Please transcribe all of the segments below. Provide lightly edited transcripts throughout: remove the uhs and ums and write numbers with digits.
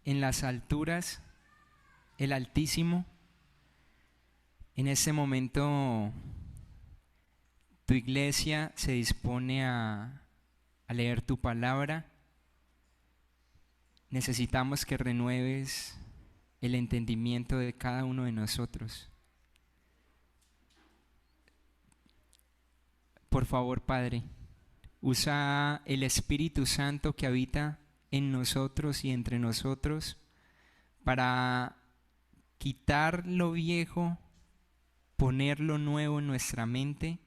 en las alturas, el Altísimo. En este momento tu iglesia se dispone a leer tu palabra. Necesitamos que renueves el entendimiento de cada uno de nosotros. Por favor, Padre, usa el Espíritu Santo que habita en nosotros y entre nosotros para quitar lo viejo, poner lo nuevo en nuestra mente,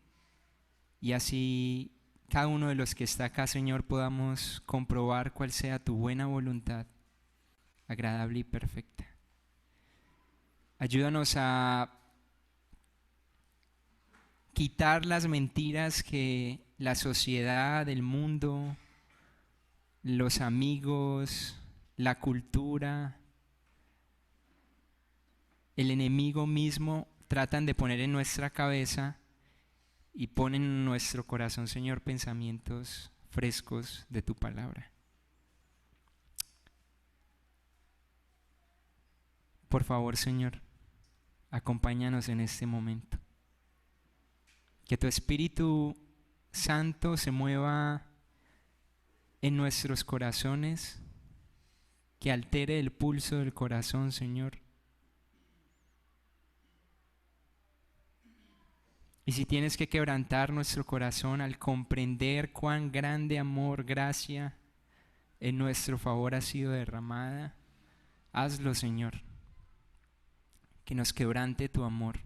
y así cada uno de los que está acá, Señor, podamos comprobar cuál sea tu buena voluntad, agradable y perfecta. Ayúdanos a quitar las mentiras que la sociedad, el mundo, los amigos, la cultura, el enemigo mismo tratan de poner en nuestra cabeza y ponen en nuestro corazón, Señor, pensamientos frescos de tu palabra. Por favor, Señor, acompáñanos en este momento. Que tu Espíritu Santo se mueva en nuestros corazones, que altere el pulso del corazón, Señor. Y si tienes que quebrantar nuestro corazón al comprender cuán grande amor, gracia en nuestro favor ha sido derramada, hazlo, Señor. Que nos quebrante tu amor.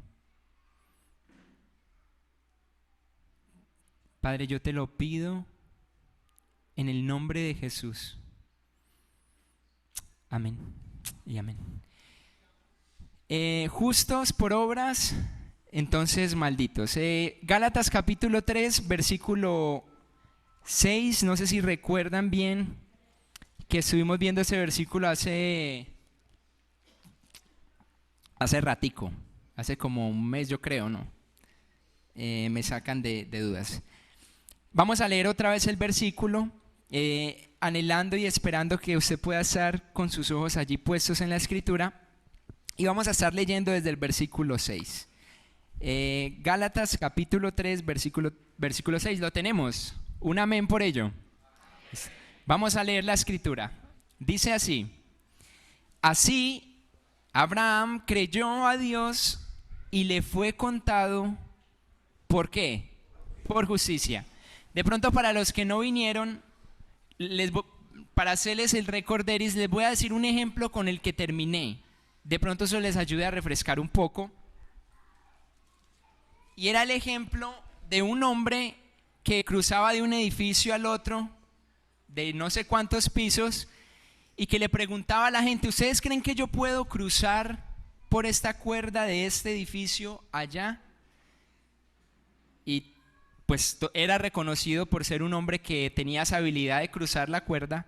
Padre, yo te lo pido en el nombre de Jesús. Amén y amén. Justos por obras, entonces malditos. Gálatas capítulo 3, versículo 6. No sé si recuerdan bien que estuvimos viendo ese versículo hace ratico, hace como un mes yo creo, ¿no? Me sacan de dudas. Vamos a leer otra vez el versículo, anhelando y esperando que usted pueda estar con sus ojos allí puestos en la escritura, y vamos a estar leyendo desde el versículo 6. Gálatas capítulo 3, versículo 6, ¿lo tenemos? Un amén por ello. Vamos a leer la escritura. Dice así: así Abraham creyó a Dios y le fue contado, ¿por qué? Por justicia. De pronto, para los que no vinieron, para hacerles el recorderis, les voy a decir un ejemplo con el que terminé. De pronto eso les ayude a refrescar un poco. Y era el ejemplo de un hombre que cruzaba de un edificio al otro, de no sé cuántos pisos, y que le preguntaba a la gente: ¿ustedes creen que yo puedo cruzar por esta cuerda de este edificio allá? Y pues era reconocido por ser un hombre que tenía esa habilidad de cruzar la cuerda.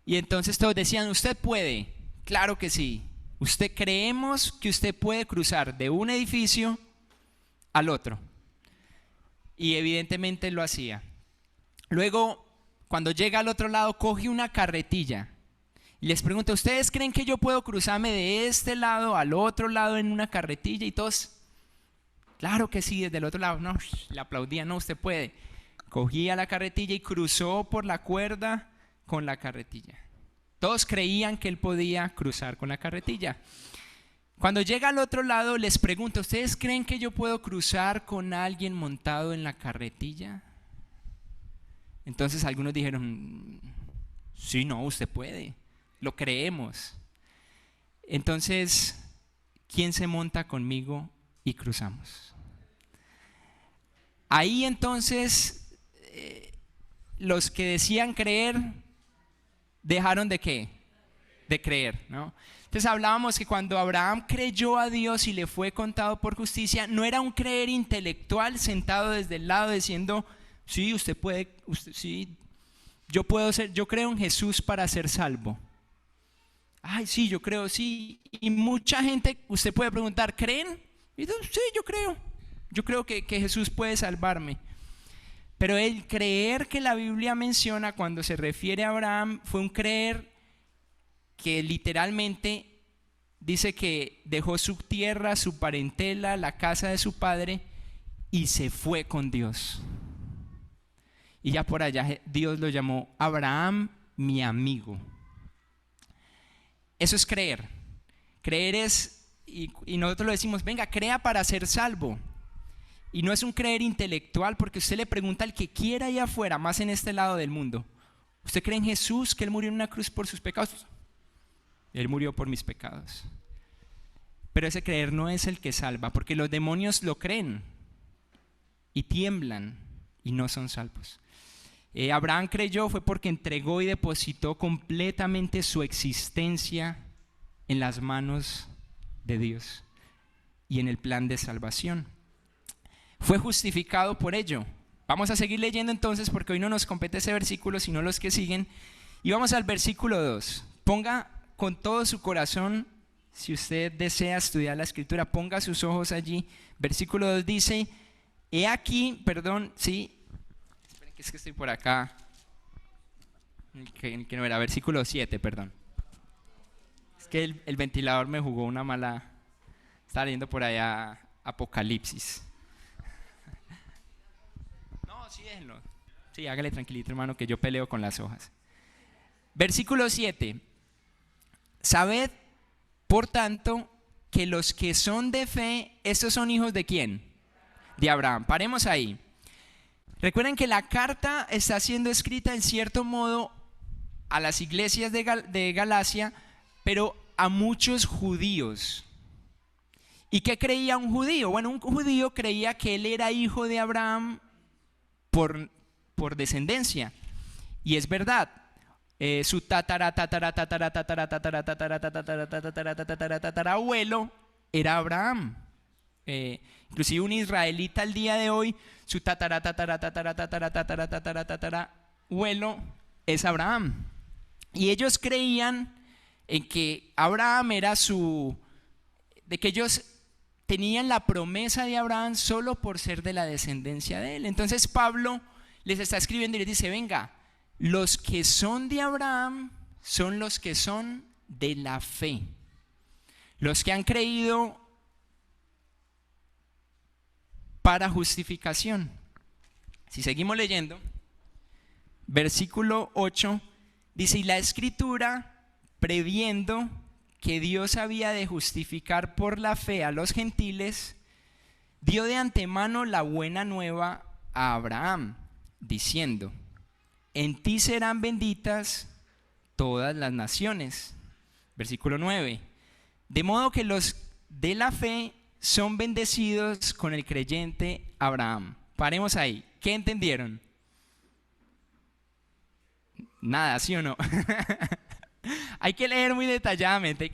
Y entonces todos decían: usted puede, claro que sí. Usted creemos que usted puede cruzar de un edificio al otro. Y evidentemente lo hacía. Luego, cuando llega al otro lado, coge una carretilla y les pregunta: ¿ustedes creen que yo puedo cruzarme de este lado al otro lado en una carretilla? Y todos: claro que sí. Desde el otro lado, no, le aplaudían: no, usted puede. Cogía la carretilla y cruzó por la cuerda con la carretilla. Todos creían que él podía cruzar con la carretilla. Cuando llega al otro lado, les pregunta: ¿ustedes creen que yo puedo cruzar con alguien montado en la carretilla? Entonces algunos dijeron: sí, no, usted puede, lo creemos. Entonces, ¿quién se monta conmigo y cruzamos? Ahí entonces los que decían creer dejaron de ¿qué? De creer, ¿no? Entonces hablábamos que cuando Abraham creyó a Dios y le fue contado por justicia, no era un creer intelectual sentado desde el lado diciendo: sí, usted puede, sí, yo creo en Jesús para ser salvo. Ay, sí, yo creo, sí. Y mucha gente, usted puede preguntar: ¿creen? Y yo, sí, yo creo que Jesús puede salvarme. Pero el creer que la Biblia menciona cuando se refiere a Abraham fue un creer que literalmente dice que dejó su tierra, su parentela, la casa de su padre y se fue con Dios. Y ya por allá Dios lo llamó Abraham, mi amigo. Eso es creer. Creer es, y nosotros lo decimos, venga, crea para ser salvo. Y no es un creer intelectual, porque usted le pregunta al que quiera allá afuera, más en este lado del mundo, ¿usted cree en Jesús, que Él murió en una cruz por sus pecados? Él murió por mis pecados. Pero ese creer no es el que salva, porque los demonios lo creen y tiemblan y no son salvos. Abraham creyó fue porque entregó y depositó completamente su existencia en las manos de Dios y en el plan de salvación. Fue justificado por ello. Vamos a seguir leyendo entonces, porque hoy no nos compete ese versículo, sino los que siguen. Y vamos al versículo 2. Ponga con todo su corazón, si usted desea estudiar la escritura, ponga sus ojos allí. Versículo 2 dice, he aquí, perdón, sí, esperen que es que estoy por acá, que no era, versículo 7, perdón. Es que el ventilador me jugó una mala, estaba leyendo por allá Apocalipsis. No, sí, déjenlo. Sí, hágale tranquilito, hermano, que yo peleo con las hojas. Versículo 7. Sabed, por tanto, que los que son de fe, estos son hijos ¿de quién? De Abraham. Paremos ahí. Recuerden que la carta está siendo escrita en cierto modo a las iglesias de Galacia, pero a muchos judíos. ¿Y qué creía un judío? Bueno, un judío creía que él era hijo de Abraham por descendencia. Y es verdad. Su tatarabuelo era Abraham. Inclusive un israelita al día de hoy, su tatarabuelo es Abraham. Y ellos creían en que Abraham era de que ellos tenían la promesa de Abraham solo por ser de la descendencia de él. Entonces Pablo les está escribiendo y les dice, venga, los que son de Abraham son los que son de la fe. Los que han creído para justificación. Si seguimos leyendo, versículo 8 dice, y la escritura, previendo que Dios había de justificar por la fe a los gentiles, dio de antemano la buena nueva a Abraham, diciendo, en ti serán benditas todas las naciones. Versículo 9, de modo que los de la fe son bendecidos con el creyente Abraham. Paremos ahí. ¿Qué entendieron? Nada, ¿sí o no? Hay que leer muy detalladamente,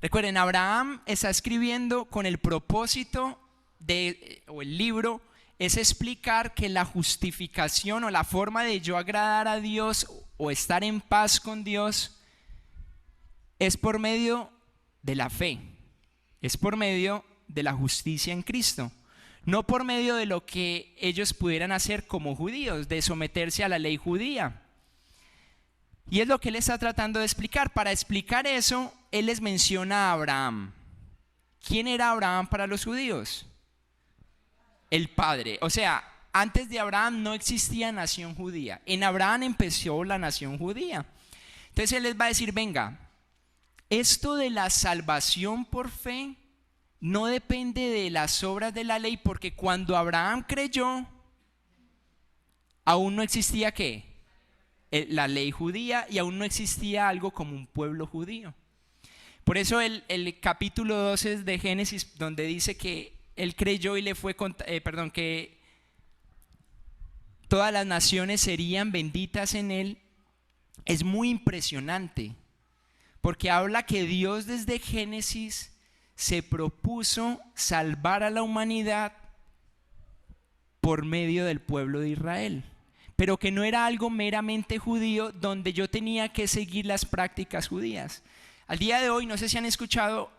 Recuerden, Abraham está escribiendo con el propósito o el libro es explicar que la justificación o la forma de yo agradar a Dios o estar en paz con Dios es por medio de la fe, es por medio de la justicia en Cristo, no por medio de lo que ellos pudieran hacer como judíos, de someterse a la ley judía. Y es lo que él está tratando de explicar. Para explicar eso, él les menciona a Abraham. ¿Quién era Abraham para los judíos? El padre. O sea, antes de Abraham no existía nación judía. En Abraham empezó la nación judía. Entonces él les va a decir, venga, esto de la salvación por fe no depende de las obras de la ley, porque cuando Abraham creyó, aún no existía ¿qué? La ley judía, y aún no existía algo como un pueblo judío. Por eso el capítulo 12 de Génesis, donde dice que él creyó y le fue que todas las naciones serían benditas en él, es muy impresionante, porque habla que Dios desde Génesis se propuso salvar a la humanidad por medio del pueblo de Israel, pero que no era algo meramente judío donde yo tenía que seguir las prácticas judías. Al día de hoy, no sé si han escuchado,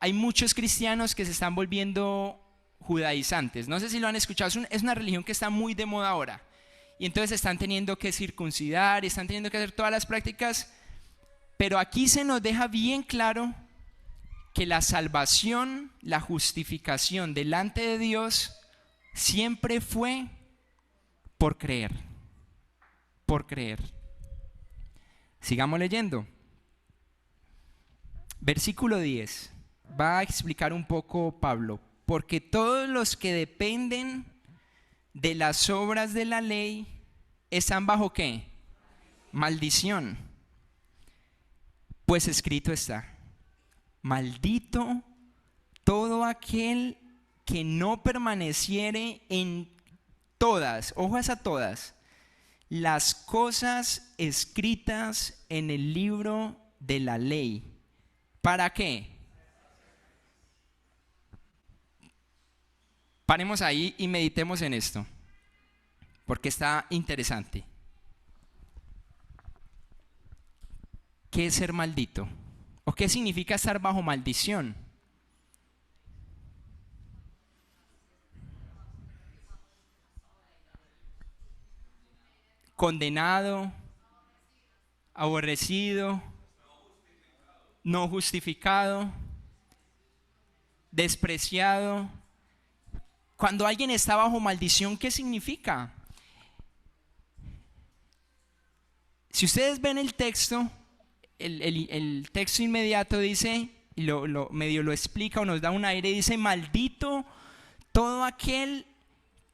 hay muchos cristianos que se están volviendo judaizantes. No sé si lo han escuchado, es una religión que está muy de moda ahora. y entonces están teniendo que circuncidar y están teniendo que hacer todas las prácticas, pero aquí se nos deja bien claro que la salvación, la justificación delante de Dios siempre fue por creer, por creer. Sigamos leyendo. Versículo 10. Va a explicar un poco Pablo. Porque todos los que dependen de las obras de la ley están bajo ¿qué? Maldición. Pues escrito está: maldito todo aquel que no permaneciere en todas, ojo a esa todas, las cosas escritas en el libro de la ley. ¿Para qué? Paremos ahí y meditemos en esto, porque está interesante. ¿Qué es ser maldito? ¿O qué significa estar bajo maldición? Condenado, aborrecido, no justificado, despreciado. Cuando alguien está bajo maldición, ¿qué significa? Si ustedes ven el texto, el texto inmediato dice, medio lo explica o nos da un aire, dice: maldito todo aquel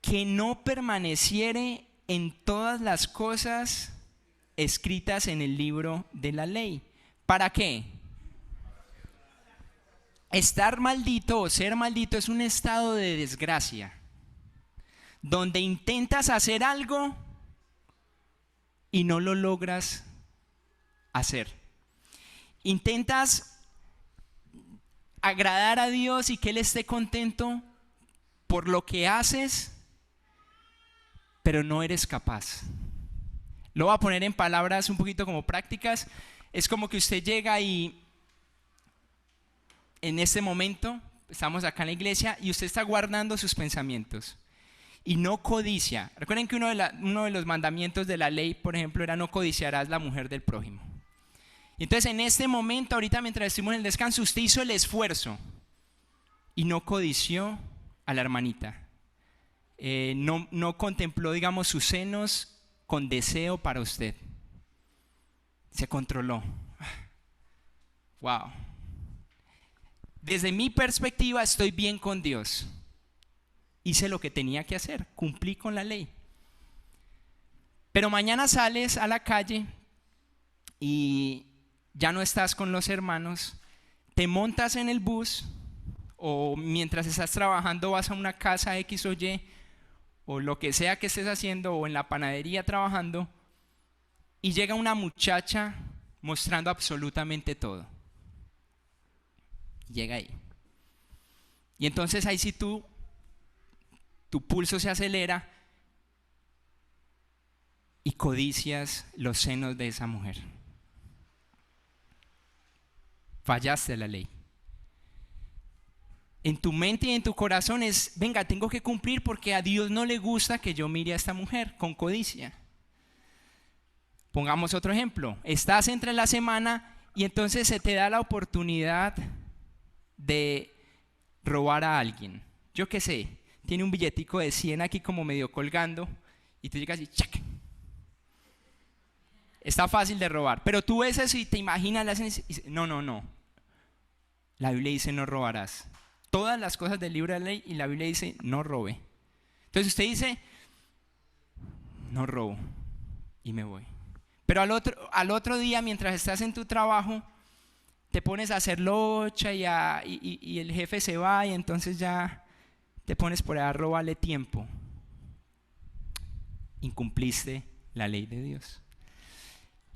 que no permaneciere en todas las cosas escritas en el libro de la ley. ¿Para qué? Estar maldito o ser maldito es un estado de desgracia, donde intentas hacer algo y no lo logras hacer. Intentas agradar a Dios y que Él esté contento por lo que haces, pero no eres capaz. Lo voy a poner en palabras un poquito como prácticas. Es como que usted llega y en este momento estamos acá en la iglesia y usted está guardando sus pensamientos y no codicia. Recuerden que uno de los mandamientos de la ley, por ejemplo, era: no codiciarás la mujer del prójimo. Y entonces en este momento, ahorita mientras estuvimos en el descanso, usted hizo el esfuerzo y no codició a la hermanita. No contempló, digamos, sus senos con deseo para usted. Se controló. Wow. Desde mi perspectiva estoy bien con Dios. Hice lo que tenía que hacer, cumplí con la ley. Pero mañana sales a la calle y ya no estás con los hermanos, te montas en el bus o mientras estás trabajando vas a una casa X o Y o lo que sea que estés haciendo o en la panadería trabajando y llega una muchacha mostrando absolutamente todo. Llega ahí. Y entonces ahí sí tu pulso se acelera y codicias los senos de esa mujer. Fallaste la ley. En tu mente y en tu corazón es: venga, tengo que cumplir porque a Dios no le gusta que yo mire a esta mujer con codicia. Pongamos otro ejemplo. Estás entre la semana y entonces se te da la oportunidad de robar a alguien. Yo qué sé, tiene un billetico de 100 aquí como medio colgando y tú llegas y ¡chac! Está fácil de robar, pero tú ves eso y te imaginas la escena y dices: no. La Biblia dice: no robarás. Todas las cosas del libro de la ley, y la Biblia dice: no robe. Entonces usted dice: no robo y me voy. Pero al otro día, mientras estás en tu trabajo, te pones a hacer locha y el jefe se va y entonces ya te pones por ahí a robarle tiempo. Incumpliste la ley de Dios.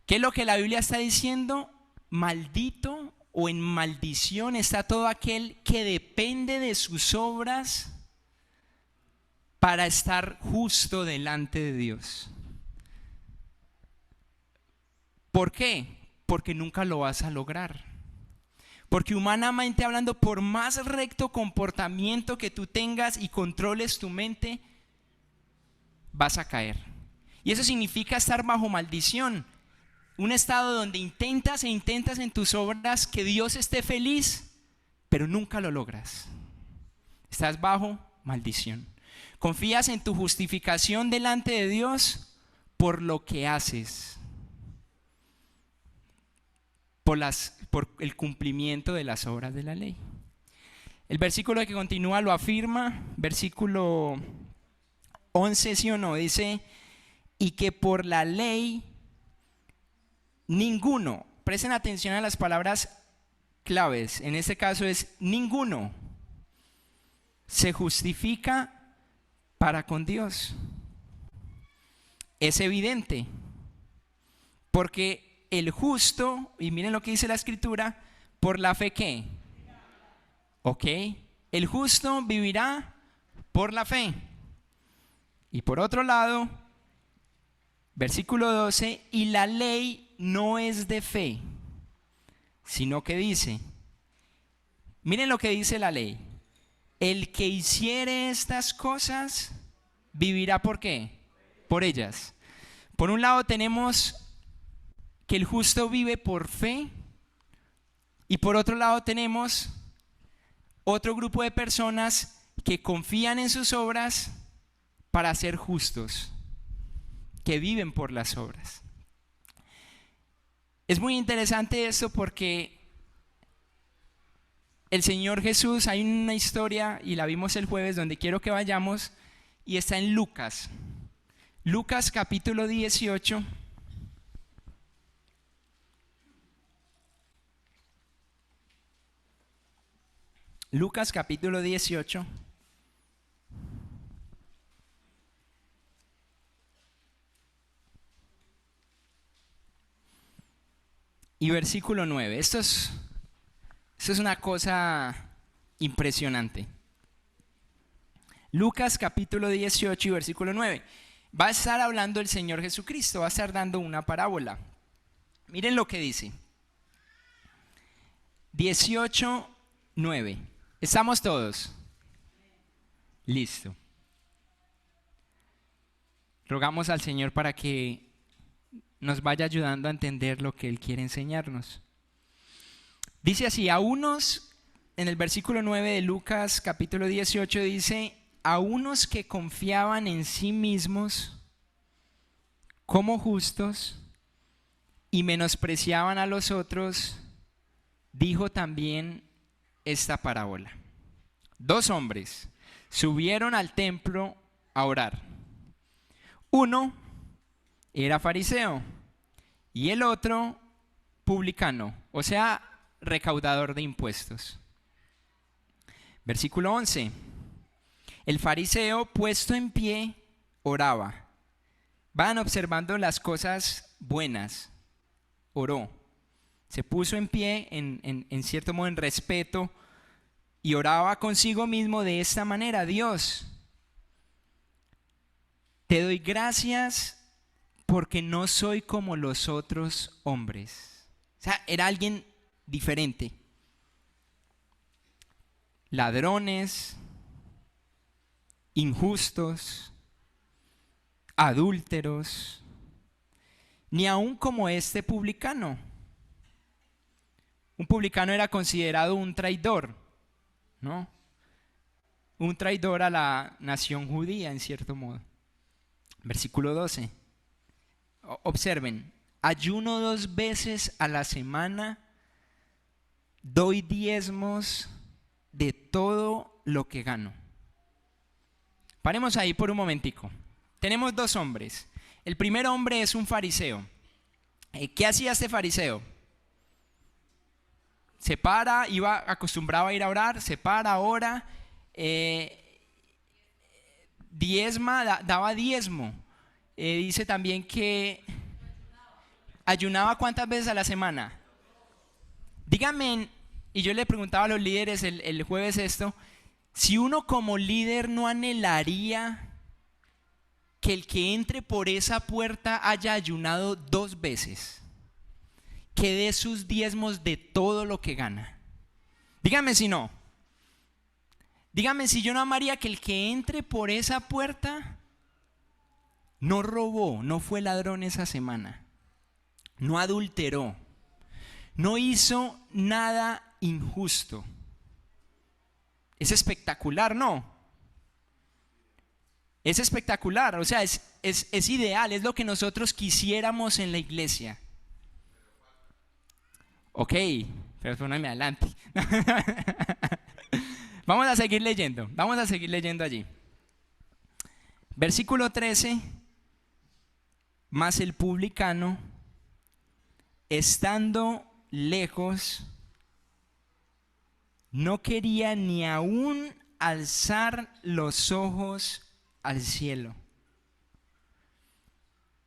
¿Qué es lo que la Biblia está diciendo? Maldito o en maldición está todo aquel que depende de sus obras para estar justo delante de Dios. ¿Por qué? Porque nunca lo vas a lograr. Porque humanamente hablando, por más recto comportamiento que tú tengas y controles tu mente, vas a caer. Y eso significa estar bajo maldición. Un estado donde intentas e intentas en tus obras que Dios esté feliz, pero nunca lo logras. Estás bajo maldición. Confías en tu justificación delante de Dios por lo que haces, por el cumplimiento de las obras de la ley. El versículo que continúa lo afirma, versículo 11, ¿sí o no? Dice, y que por la ley ninguno, presten atención a las palabras claves, en este caso es ninguno, se justifica para con Dios. Es evidente, porque el justo, y miren lo que dice la escritura, por la fe ¿qué? Ok, el justo vivirá por la fe. Y por otro lado, versículo 12, y la ley no es de fe, sino que dice, miren lo que dice la ley, el que hiciere estas cosas, vivirá ¿por qué? Por ellas. Por un lado tenemos que el justo vive por fe, y por otro lado tenemos otro grupo de personas que confían en sus obras para ser justos, que viven por las obras. Es muy interesante esto porque el Señor Jesús, hay una historia y la vimos el jueves donde quiero que vayamos y está en Lucas. Lucas capítulo 18. Lucas capítulo 18. Y versículo 9. Esto es una cosa impresionante. Lucas capítulo 18 y versículo 9. Va a estar hablando el Señor Jesucristo, va a estar dando una parábola. Miren lo que dice. 18, 9. ¿Estamos todos? Listo. Rogamos al Señor para que nos vaya ayudando a entender lo que Él quiere enseñarnos. Dice así, a unos, en el versículo 9 de Lucas capítulo 18 dice, a unos que confiaban en sí mismos como justos y menospreciaban a los otros, dijo también esta parábola. Dos hombres subieron al templo a orar. Uno era fariseo y el otro publicano, o sea, recaudador de impuestos. Versículo 11. El fariseo, puesto en pie, oraba. Van observando las cosas buenas. Oró. Se puso en pie, en cierto modo en respeto, y oraba consigo mismo de esta manera: Dios, te doy gracias porque no soy como los otros hombres. O sea, era alguien diferente. Ladrones, injustos, adúlteros, ni aun como este publicano. Un publicano era considerado un traidor, ¿no? Un traidor a la nación judía, en cierto modo. Versículo 12. Observen, ayuno 2 veces a la semana, doy diezmos de todo lo que gano. Paremos ahí por un momentico. Tenemos 2 hombres. El primer hombre es un fariseo. ¿Qué hacía este fariseo? Se para, acostumbraba a ir a orar, se para, ora, diezma, daba diezmo. Dice también que ayunaba ¿cuántas veces a la semana? Díganme, y yo le preguntaba a los líderes el jueves esto, si uno como líder no anhelaría que el que entre por esa puerta haya ayunado 2 veces, que dé sus diezmos de todo lo que gana. Dígame si no. Dígame si yo no amaría que el que entre por esa puerta no robó, no fue ladrón esa semana, no adulteró, no hizo nada injusto. Es espectacular, ¿no? Es espectacular, o sea, es ideal, es lo que nosotros quisiéramos en la iglesia. Ok, pero ponme adelante. Vamos a seguir leyendo allí. Versículo 13, mas el publicano, estando lejos, no quería ni aún alzar los ojos al cielo,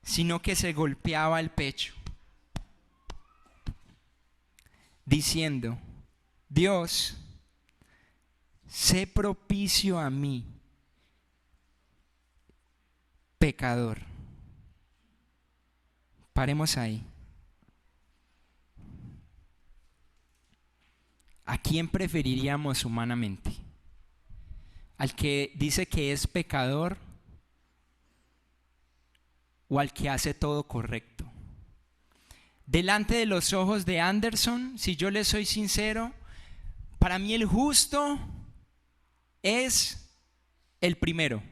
sino que se golpeaba el pecho, diciendo: Dios, sé propicio a mí, pecador. Paremos ahí. ¿A quién preferiríamos humanamente? ¿Al que dice que es pecador o al que hace todo correcto? Delante de los ojos de Anderson, si yo le soy sincero, para mí el justo es el primero.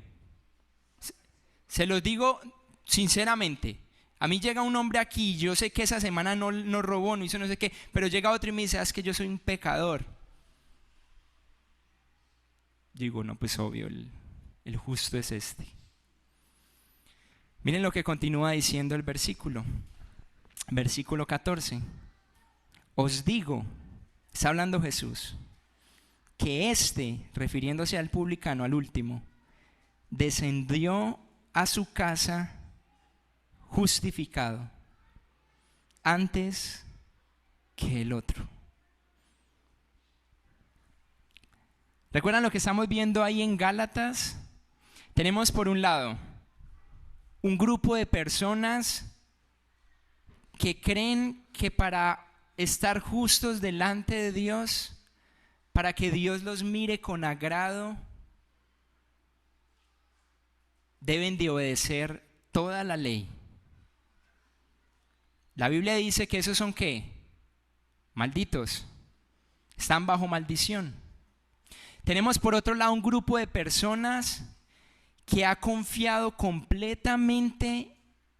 Se los digo sinceramente. A mí llega un hombre aquí, yo sé que esa semana no robó, no hizo no sé qué, pero llega otro y me dice: es que yo soy un pecador. Digo, no, pues obvio, el justo es este. Miren lo que continúa diciendo el versículo 14. Os digo, está hablando Jesús, que este, refiriéndose al publicano, al último, descendió a su casa justificado antes que el otro. ¿Recuerdan lo que estamos viendo ahí en Gálatas? Tenemos por un lado un grupo de personas que creen que para estar justos delante de Dios, para que Dios los mire con agrado, deben de obedecer toda la ley. La Biblia dice que esos son ¿qué? Malditos. Están bajo maldición. Tenemos por otro lado un grupo de personas que ha confiado completamente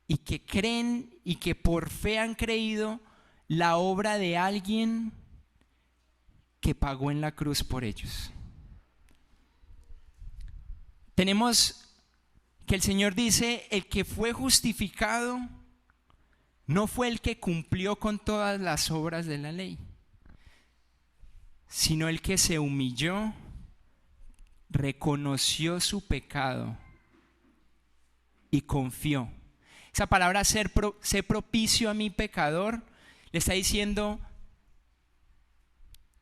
y que creen y que por fe han creído la obra de alguien que pagó en la cruz por ellos. Tenemos que el Señor dice: el que fue justificado no fue el que cumplió con todas las obras de la ley, sino el que se humilló, reconoció su pecado y confió. Esa palabra ser propicio a mi pecador le está diciendo: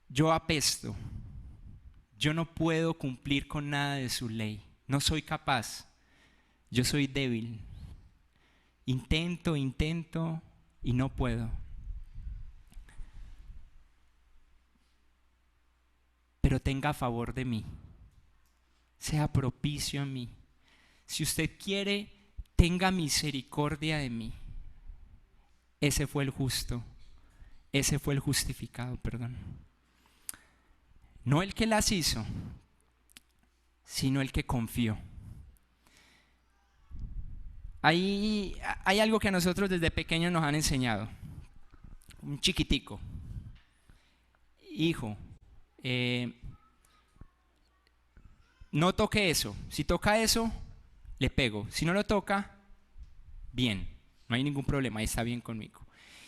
yo apesto, yo no puedo cumplir con nada de su ley, no soy capaz, yo soy débil, intento y no puedo. Pero tenga a favor de mí, sea propicio a mí. Si usted quiere, tenga misericordia de mí. Ese fue el justo, ese fue el justificado, perdón. No el que las hizo, sino el que confió. Hay algo que a nosotros desde pequeños nos han enseñado. Un chiquitico: hijo, no toque eso. Si toca eso, le pego. Si no lo toca, bien, no hay ningún problema, está bien conmigo.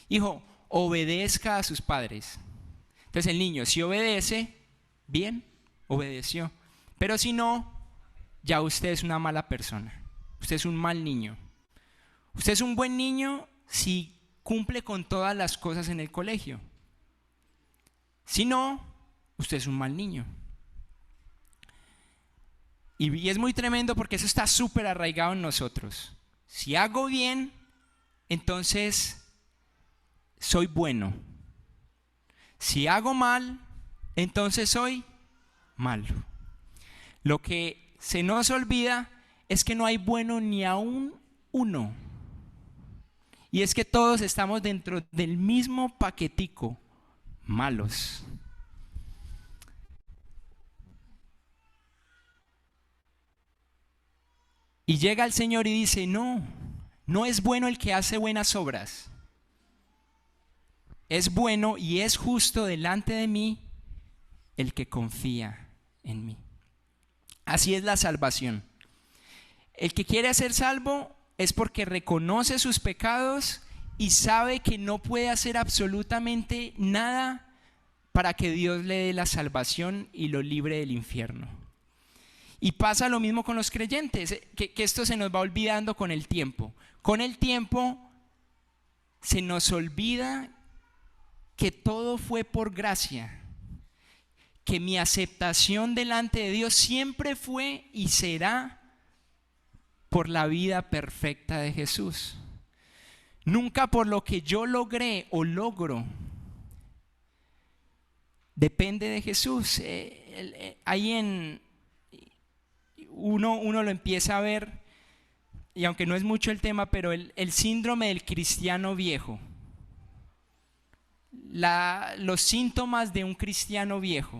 Hijo, obedezca a sus padres. Entonces el niño, si obedece, bien, obedeció. Pero si no, ya usted es una mala persona. Usted es un mal niño. Usted es un buen niño si cumple con todas las cosas en el colegio. Si no, usted es un mal niño. Y es muy tremendo porque eso está súper arraigado en nosotros. Si hago bien, entonces soy bueno. Si hago mal, entonces soy malo. Lo que se nos olvida es que no hay bueno ni aún uno. Y es que todos estamos dentro del mismo paquetico, malos. Y llega el Señor y dice, no, no es bueno el que hace buenas obras. Es bueno y es justo delante de mí el que confía en mí. Así es la salvación. El que quiere ser salvo es porque reconoce sus pecados y sabe que no puede hacer absolutamente nada para que Dios le dé la salvación y lo libre del infierno. Y pasa lo mismo con los creyentes, que esto se nos va olvidando con el tiempo. Con el tiempo se nos olvida que todo fue por gracia, que mi aceptación delante de Dios siempre fue y será por la vida perfecta de Jesús. Nunca por lo que yo logré o logro. Depende de Jesús. Ahí uno lo empieza a ver, y aunque no es mucho el tema, pero el síndrome del cristiano viejo. Los síntomas de un cristiano viejo.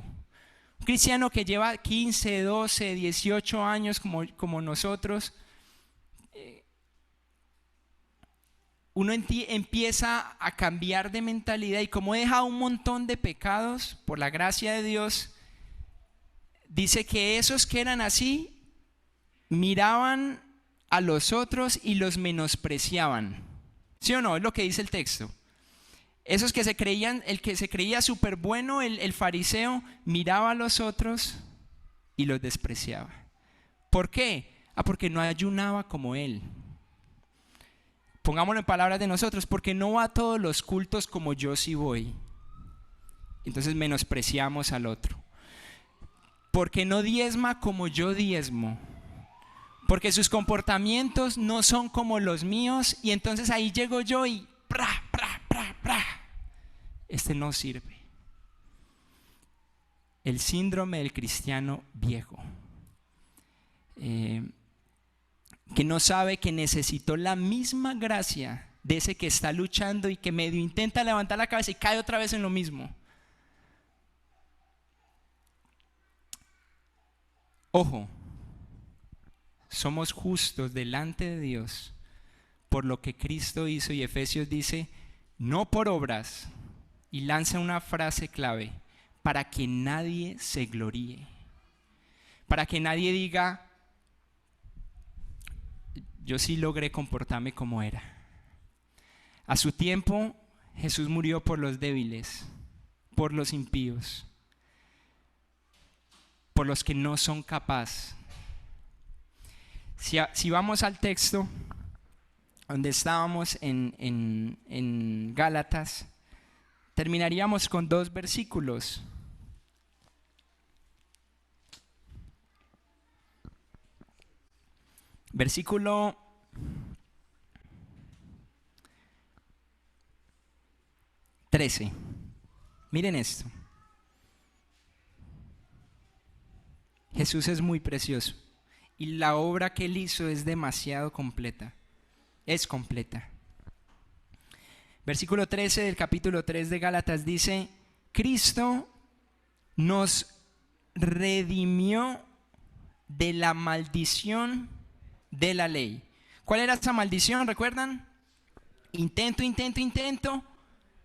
Un cristiano que lleva 15, 12, 18 años como nosotros. Uno empieza a cambiar de mentalidad, y como he dejado un montón de pecados por la gracia de Dios, dice que esos que eran así miraban a los otros y los menospreciaban. ¿Sí o no? Es lo que dice el texto. Esos que se creían, el que se creía súper bueno, el fariseo, miraba a los otros y los despreciaba. ¿Por qué? Porque no ayunaba como él. Pongámoslo en palabras de nosotros, porque no va a todos los cultos como yo sí voy. Entonces menospreciamos al otro. Porque no diezma como yo diezmo. Porque sus comportamientos no son como los míos, y entonces ahí llego yo y este no sirve. El síndrome del cristiano viejo, que no sabe que necesitó la misma gracia de ese que está luchando y que medio intenta levantar la cabeza y cae otra vez en lo mismo. Ojo, somos justos delante de Dios por lo que Cristo hizo, y Efesios dice, no por obras, y lanza una frase clave, para que nadie se gloríe, para que nadie diga, yo sí logré comportarme como era. A su tiempo Jesús murió por los débiles, por los impíos, por los que no son capaces. Si vamos al texto donde estábamos en Gálatas, terminaríamos con 2 versículos. Versículo 13. Miren esto. Jesús es muy precioso y la obra que él hizo es demasiado completa. Es completa. Versículo 13 del capítulo 3 de Gálatas dice, Cristo nos redimió de la maldición de la ley. ¿Cuál era esa maldición? ¿Recuerdan? Intento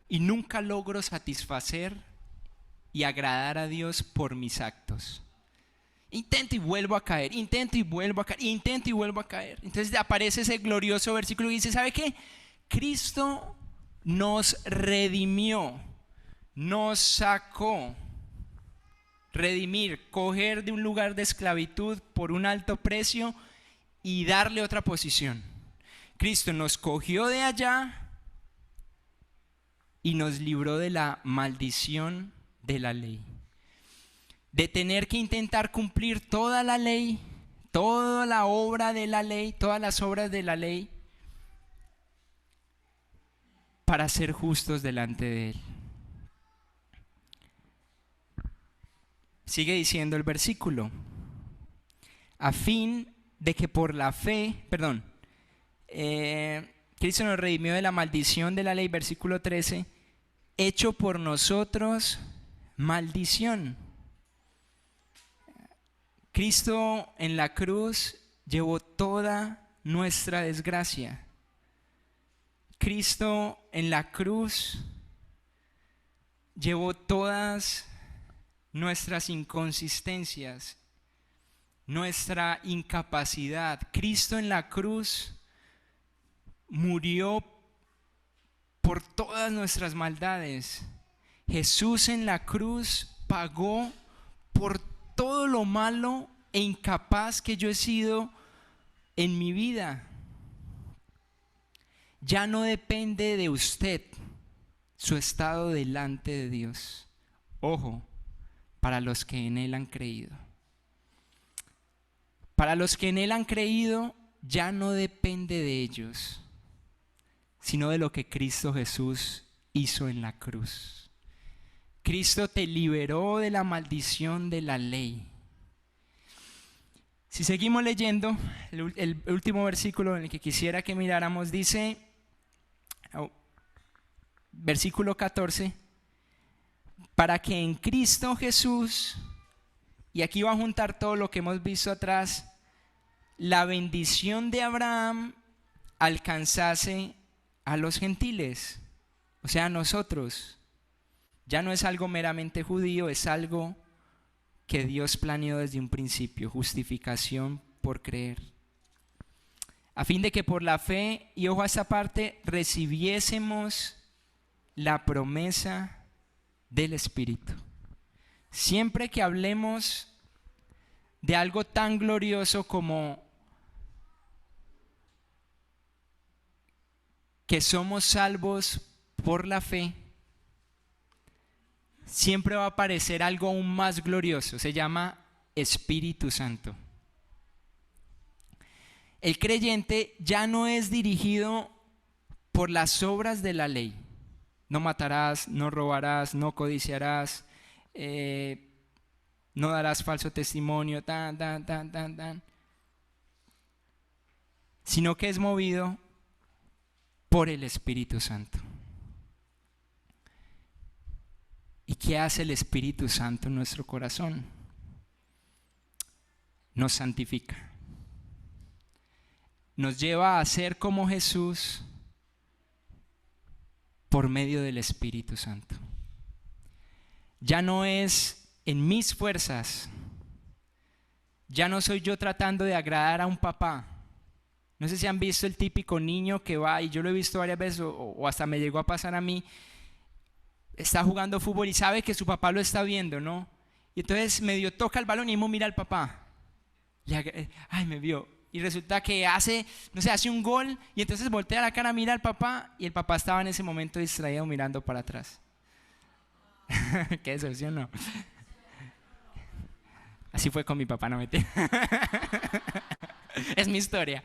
y nunca logro satisfacer y agradar a Dios por mis actos. Intento y vuelvo a caer, intento y vuelvo a caer, intento y vuelvo a caer. Entonces aparece ese glorioso versículo y dice, ¿sabe qué? Cristo nos redimió, nos sacó. Redimir, coger de un lugar de esclavitud por un alto precio y darle otra posición. Cristo nos cogió de allá y nos libró de la maldición de la ley. De tener que intentar cumplir toda la ley, toda la obra de la ley, todas las obras de la ley, para ser justos delante de Él. Sigue diciendo el versículo, a fin de que por la fe, Cristo nos redimió de la maldición de la ley, versículo 13, hecho por nosotros maldición. Cristo en la cruz llevó toda nuestra desgracia. Cristo en la cruz llevó todas nuestras inconsistencias, nuestra incapacidad. Cristo en la cruz murió por todas nuestras maldades. Jesús en la cruz pagó por todo lo malo e incapaz que yo he sido en mi vida. Ya no depende de usted su estado delante de Dios. Ojo, para los que en Él han creído. Para los que en Él han creído, ya no depende de ellos, sino de lo que Cristo Jesús hizo en la cruz. Cristo te liberó de la maldición de la ley. Si seguimos leyendo, el último versículo en el que quisiera que miráramos dice, versículo 14, para que en Cristo Jesús, y aquí va a juntar todo lo que hemos visto atrás, la bendición de Abraham alcanzase a los gentiles, o sea, a nosotros. Ya no es algo meramente judío, es algo que Dios planeó desde un principio, justificación por creer. A fin de que por la fe, y ojo a esta parte, recibiésemos la promesa del Espíritu. Siempre que hablemos de algo tan glorioso como que somos salvos por la fe, siempre va a aparecer algo aún más glorioso, se llama Espíritu Santo. El creyente ya no es dirigido por las obras de la ley. No matarás, no robarás, no codiciarás, no darás falso testimonio, sino que es movido por el Espíritu Santo. ¿Y qué hace el Espíritu Santo en nuestro corazón? Nos santifica. Nos lleva a ser como Jesús por medio del Espíritu Santo. Ya no es en mis fuerzas. Ya no soy yo tratando de agradar a un papá. No sé si han visto el típico niño que va, y yo lo he visto varias veces, o hasta me llegó a pasar a mí, está jugando fútbol y sabe que su papá lo está viendo, ¿no? Y entonces medio toca el balón y mismo mira al papá. Ay, me vio. Y resulta que hace un gol y entonces voltea la cara, mira al papá y el papá estaba en ese momento distraído mirando para atrás. Qué decepción, ¿no? Así fue con mi papá, no metí. Es mi historia.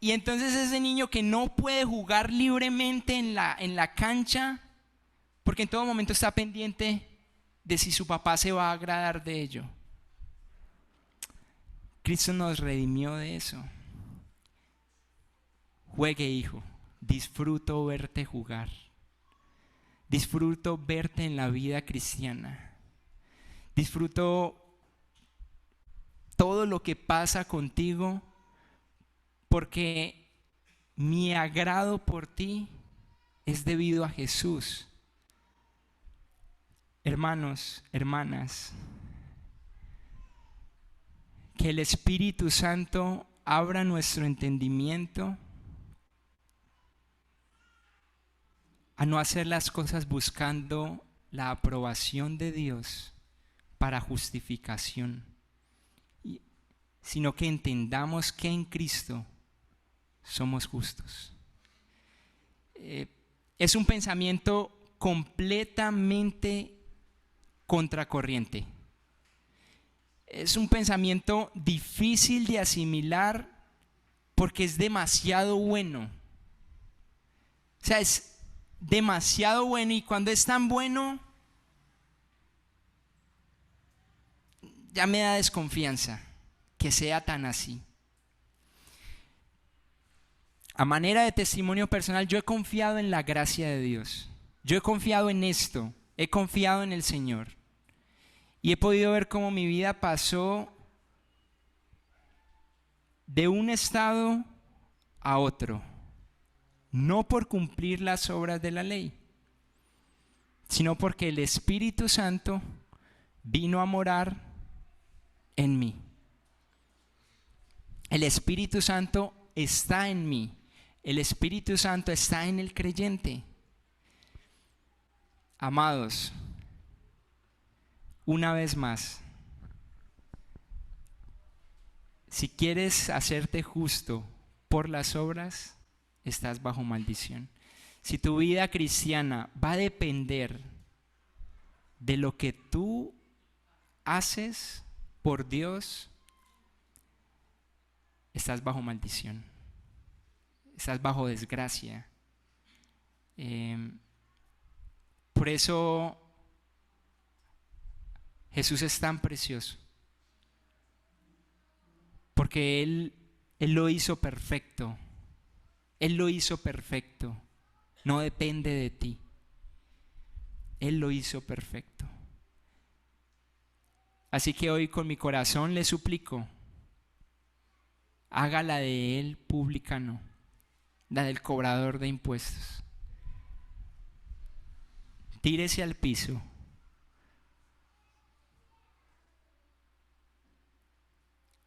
Y entonces ese niño que no puede jugar libremente en la cancha, porque en todo momento está pendiente de si su papá se va a agradar de ello. Cristo nos redimió de eso. Juegue, hijo. Disfruto verte jugar. Disfruto verte en la vida cristiana. Disfruto todo lo que pasa contigo, porque mi agrado por ti es debido a Jesús. Hermanos, hermanas, que el Espíritu Santo abra nuestro entendimiento a no hacer las cosas buscando la aprobación de Dios para justificación, sino que entendamos que en Cristo somos justos. Es un pensamiento completamente contracorriente. Es un pensamiento difícil de asimilar porque es demasiado bueno. O sea, es demasiado bueno, y cuando es tan bueno ya me da desconfianza que sea tan así. A manera de testimonio personal, yo he confiado en la gracia de Dios. Yo he confiado en esto, he confiado en el Señor. Y he podido ver cómo mi vida pasó de un estado a otro, no por cumplir las obras de la ley, sino porque el Espíritu Santo vino a morar en mí. El Espíritu Santo está en mí. El Espíritu Santo está en el creyente. Amados, una vez más, si quieres hacerte justo por las obras, estás bajo maldición. Si tu vida cristiana va a depender de lo que tú haces por Dios, estás bajo maldición. Estás bajo desgracia. Por eso Jesús es tan precioso. Porque Él lo hizo perfecto. Él lo hizo perfecto. No depende de ti. Él lo hizo perfecto. Así que hoy con mi corazón le suplico, haga la de Él publicano, la del cobrador de impuestos. Tírese al piso.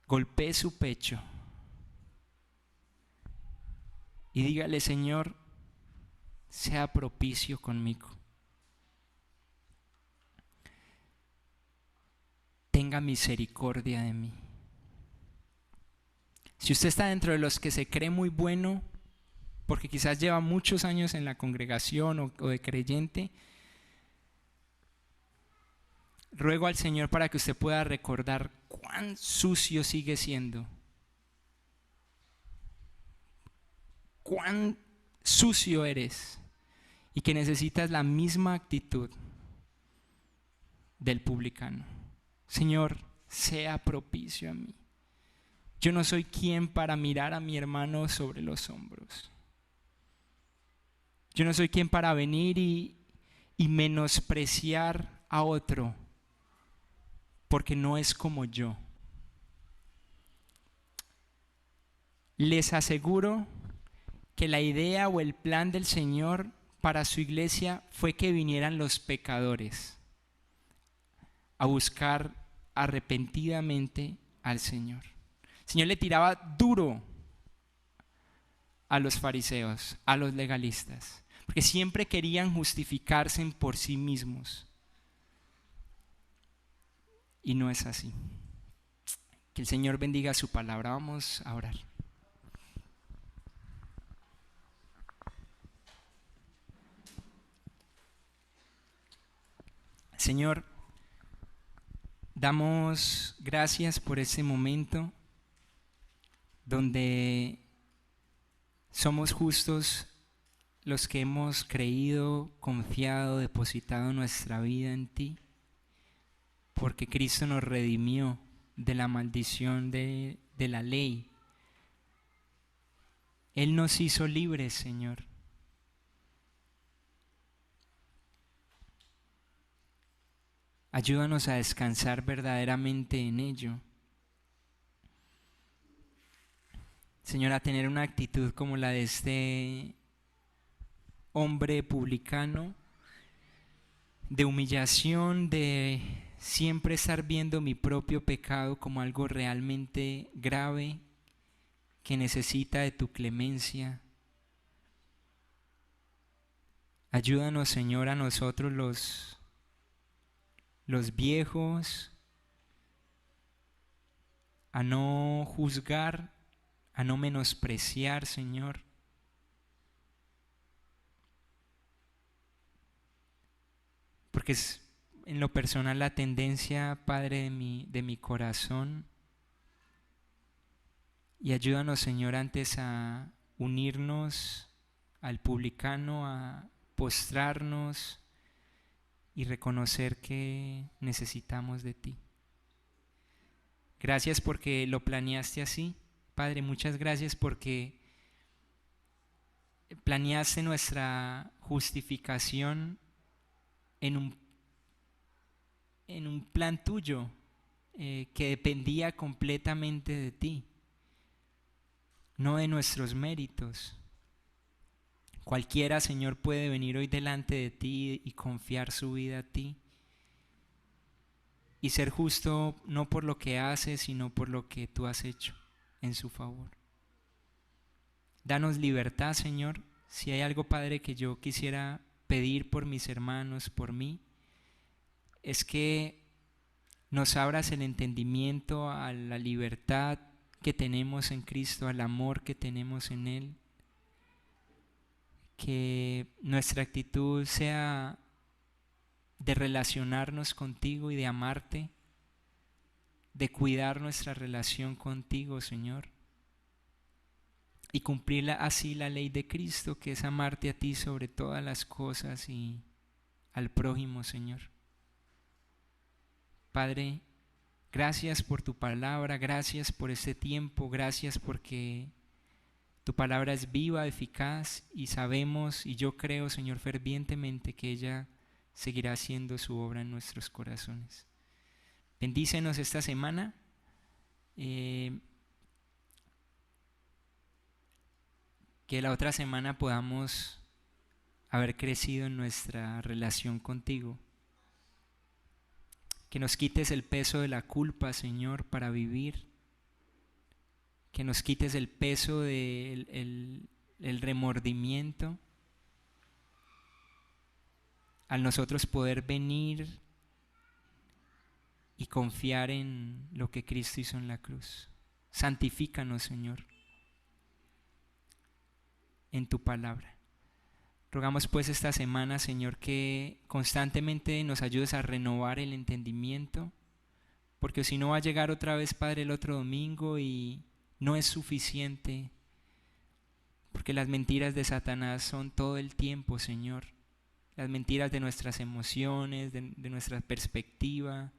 Golpee su pecho y dígale: Señor, sea propicio conmigo. Tenga misericordia de mí. Si usted está dentro de los que se cree muy bueno, porque quizás lleva muchos años en la congregación o de creyente, ruego al Señor para que usted pueda recordar cuán sucio sigue siendo. Cuán sucio eres y que necesitas la misma actitud del publicano. Señor, sea propicio a mí. Yo no soy quien para mirar a mi hermano sobre los hombros. Yo no soy quien para venir y menospreciar a otro porque no es como yo. Les aseguro que la idea o el plan del Señor para su iglesia fue que vinieran los pecadores a buscar arrepentidamente al Señor. El Señor le tiraba duro a los fariseos, a los legalistas, porque siempre querían justificarse por sí mismos. Y no es así. Que el Señor bendiga su palabra. Vamos a orar. Señor, damos gracias por este momento donde somos justos los que hemos creído, confiado, depositado nuestra vida en ti, porque Cristo nos redimió de la maldición de la ley. Él nos hizo libres, Señor. Ayúdanos a descansar verdaderamente en ello. Señor, a tener una actitud como la de este hombre publicano, de humillación, de siempre estar viendo mi propio pecado como algo realmente grave, que necesita de tu clemencia. Ayúdanos, Señor, a nosotros los viejos, a no juzgar, a no menospreciar, Señor. Porque es en lo personal la tendencia, Padre, de mi corazón. Y ayúdanos, Señor, antes a unirnos al publicano, a postrarnos y reconocer que necesitamos de ti. Gracias porque lo planeaste así. Padre, muchas gracias porque planeaste nuestra justificación en un plan tuyo que dependía completamente de ti, no de nuestros méritos. Cualquiera, Señor, puede venir hoy delante de ti y confiar su vida a ti y ser justo no por lo que hace, sino por lo que tú has hecho en su favor. Danos libertad, Señor. Si hay algo, Padre, que yo quisiera pedir por mis hermanos, por mí, es que nos abras el entendimiento a la libertad que tenemos en Cristo, al amor que tenemos en Él. Que nuestra actitud sea de relacionarnos contigo y de amarte, de cuidar nuestra relación contigo, Señor, y cumplir así la ley de Cristo, que es amarte a ti sobre todas las cosas y al prójimo, Señor. Padre, gracias por tu palabra, gracias por este tiempo, gracias porque tu palabra es viva, eficaz, y sabemos, y yo creo, Señor, fervientemente que ella seguirá haciendo su obra en nuestros corazones. Bendícenos esta semana. Que la otra semana podamos haber crecido en nuestra relación contigo. Que nos quites el peso de la culpa, Señor, para vivir. Que nos quites el peso del remordimiento. Al nosotros poder venir y confiar en lo que Cristo hizo en la cruz. Santifícanos, Señor, en tu palabra. Rogamos pues esta semana, Señor, que constantemente nos ayudes a renovar el entendimiento, porque si no va a llegar otra vez, Padre, el otro domingo y no es suficiente, porque las mentiras de Satanás son todo el tiempo, Señor. Las mentiras de nuestras emociones, de nuestra perspectiva.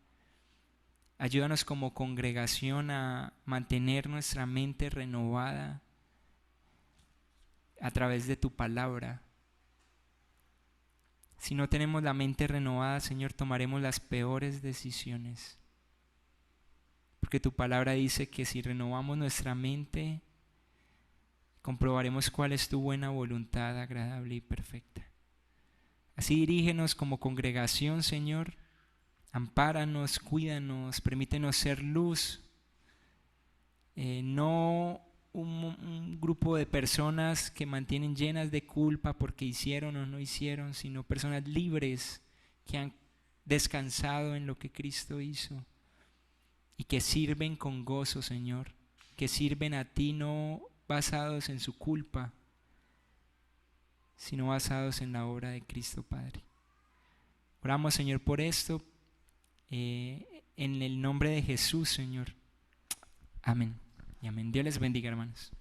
Ayúdanos como congregación a mantener nuestra mente renovada a través de tu palabra. Si no tenemos la mente renovada, Señor, tomaremos las peores decisiones. Porque tu palabra dice que si renovamos nuestra mente, comprobaremos cuál es tu buena voluntad, agradable y perfecta. Así dirígenos como congregación, Señor. Ampáranos, cuídanos, permítenos ser luz. No un grupo de personas que mantienen llenas de culpa porque hicieron o no hicieron, sino personas libres que han descansado en lo que Cristo hizo y que sirven con gozo, Señor, que sirven a ti no basados en su culpa, sino basados en la obra de Cristo, Padre. Oramos, Señor, por esto, en el nombre de Jesús, Señor. Amén y amén. Dios les bendiga, hermanos.